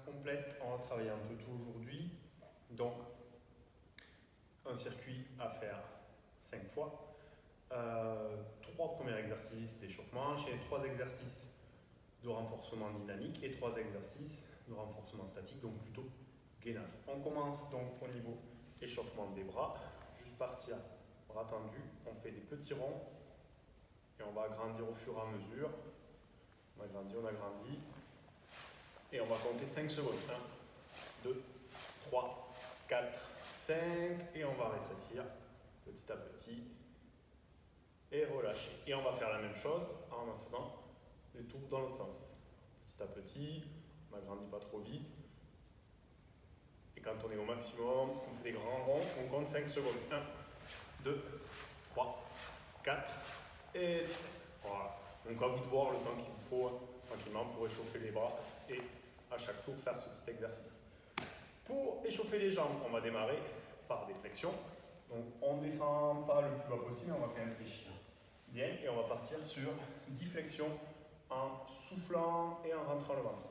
complète. On va travailler un peu tout aujourd'hui. Donc, un circuit à faire 5 fois. 3 premiers exercices d'échauffement, j'ai 3 exercices de renforcement dynamique et 3 exercices de renforcement statique, donc plutôt gainage. On commence donc au niveau échauffement des bras, juste partir bras tendus, on fait des petits ronds et on va agrandir au fur et à mesure. On agrandit et on va compter 5 secondes. 1, 2, 3, 4, 5 et on va rétrécir petit à petit et relâcher. Et on va faire la même chose en faisant les tours dans l'autre sens. Petit à petit, on n'agrandit pas trop vite. Et quand on est au maximum, on fait des grands ronds, on compte 5 secondes. 1, 2, 3, 4 et 5. Voilà. Donc à vous de voir le temps qu'il vous faut tranquillement pour échauffer les bras et à chaque tour faire ce petit exercice. Pour échauffer les jambes, on va démarrer par des flexions. Donc on ne descend pas le plus bas possible, on va quand même fléchir bien et on va partir sur 10 flexions en soufflant et en rentrant le ventre.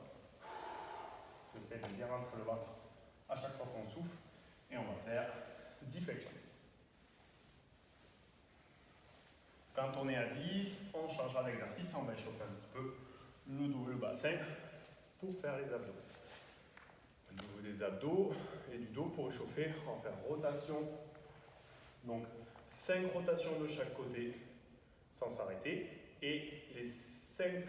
J'essaie de bien rentrer le ventre à chaque fois qu'on souffle et on va faire 10 flexions. Quand on est à 10, on changera d'exercice, on va échauffer un petit peu le dos et le bassin pour faire les abdos. Au niveau des abdos et du dos, pour échauffer, on va faire rotation. Donc 5 rotations de chaque côté sans s'arrêter et les 5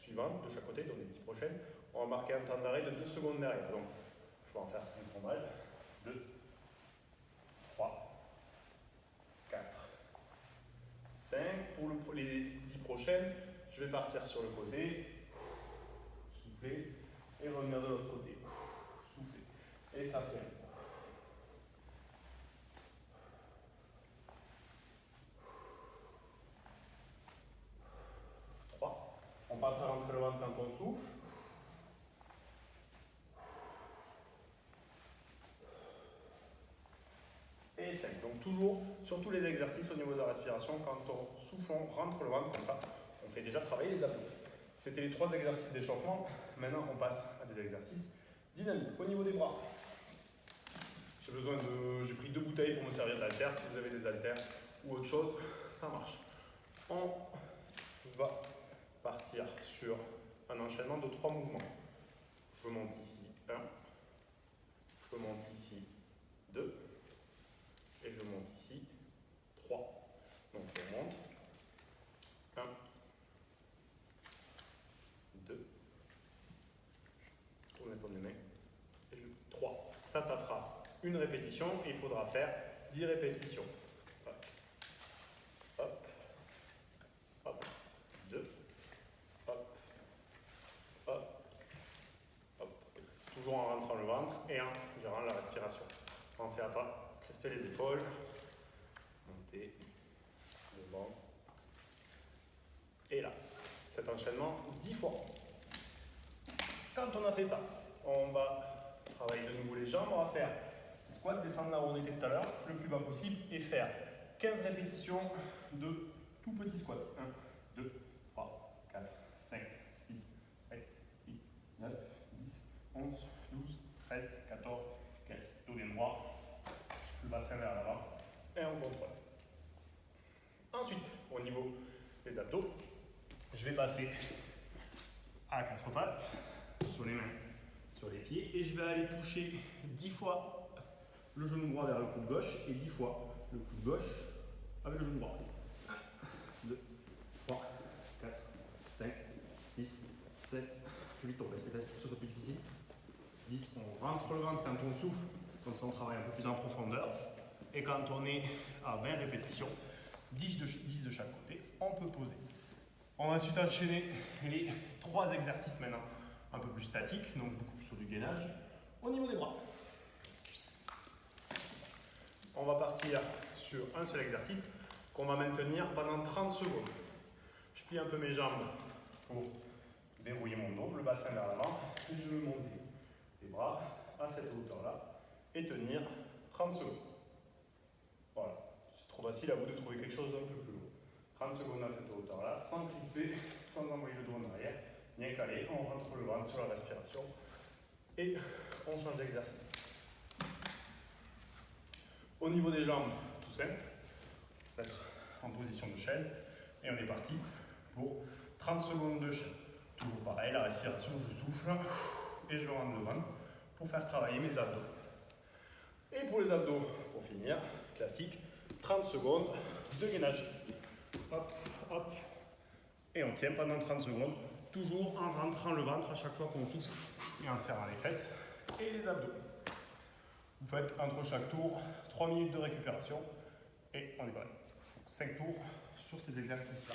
suivantes de chaque côté, donc les 10 prochaines, on va marquer un temps d'arrêt de 2 secondes derrière. Donc je vais en faire 5 normales. 2, 3, 4, 5. Pour les 10 prochaines, je vais partir sur le côté, souffler et revenir de l'autre côté. Souffler. Et ça fait 3. On passe à rentrer le ventre quand on souffle. Et 5. Donc toujours, sur tous les exercices au niveau de la respiration, quand on souffle, on rentre le ventre comme ça, on fait déjà travailler les abdos. C'était les 3 exercices d'échauffement. Maintenant, on passe à des exercices dynamiques. Au niveau des bras, j'ai pris 2 bouteilles pour me servir d'haltères. Si vous avez des haltères ou autre chose, ça marche. On va partir sur un enchaînement de 3 mouvements. Je monte ici 1, je monte ici 2 et je monte ici 3. Donc on monte 1, 2, je tourne les paumes de main et 3. Ça fera une répétition et il faudra faire 10 répétitions. Hop, hop, hop, 2, hop, hop, hop. Toujours en rentrant le ventre et en gérant la respiration. Pensez à pas crisper les épaules. Montez, devant. Et là, cet enchaînement 10 fois. Quand on a fait ça, on va travailler de nouveau les jambes. On va faire des squats, descendre là où on était tout à l'heure, le plus bas possible, et faire 15 répétitions de tout petits squats. 1, 2, 3, 4, 5, 6, 7, 8, 9, 10, 11, 12, 13, 14, 15. Dos bien droit, le bassin vers l'avant, et on contrôle. Ensuite, au niveau des abdos, je vais passer à 4 pattes, sur les mains, sur les pieds, et je vais aller toucher 10 fois le genou droit vers le coude gauche et 10 fois le coude gauche avec le genou droit. 1, 2, 3, 4, 5, 6, 7, 8, on va essayer de faire ce soit plus difficile. 10, on rentre le ventre quand on souffle, comme ça on travaille un peu plus en profondeur. Et quand on est à 20 répétitions, 10 de chaque côté, on peut poser. On va ensuite enchaîner les 3 exercices maintenant, un peu plus statiques, donc beaucoup plus sur du gainage. Au niveau des bras, on va partir sur un seul exercice qu'on va maintenir pendant 30 secondes. Je plie un peu mes jambes pour verrouiller mon dos, le bassin vers l'avant, et je vais monter les bras à cette hauteur-là et tenir 30 secondes. Voilà, c'est trop facile, à vous de trouver quelque chose d'un peu plus long. 30 secondes à cette hauteur-là, sans crisper, sans envoyer le dos en arrière, bien calé, on rentre le ventre sur la respiration et et on change d'exercice. Au niveau des jambes, tout simple, on va se mettre en position de chaise et on est parti pour 30 secondes de chaise. Toujours pareil, la respiration, je souffle et je rentre le ventre pour faire travailler mes abdos. Et pour les abdos, pour finir, classique, 30 secondes de gainage. Hop, hop. Et on tient pendant 30 secondes, toujours en rentrant le ventre à chaque fois qu'on souffle et en serrant les fesses et les abdos. Vous faites entre chaque tour 3 minutes de récupération et on est prêt. 5 tours sur ces exercices-là.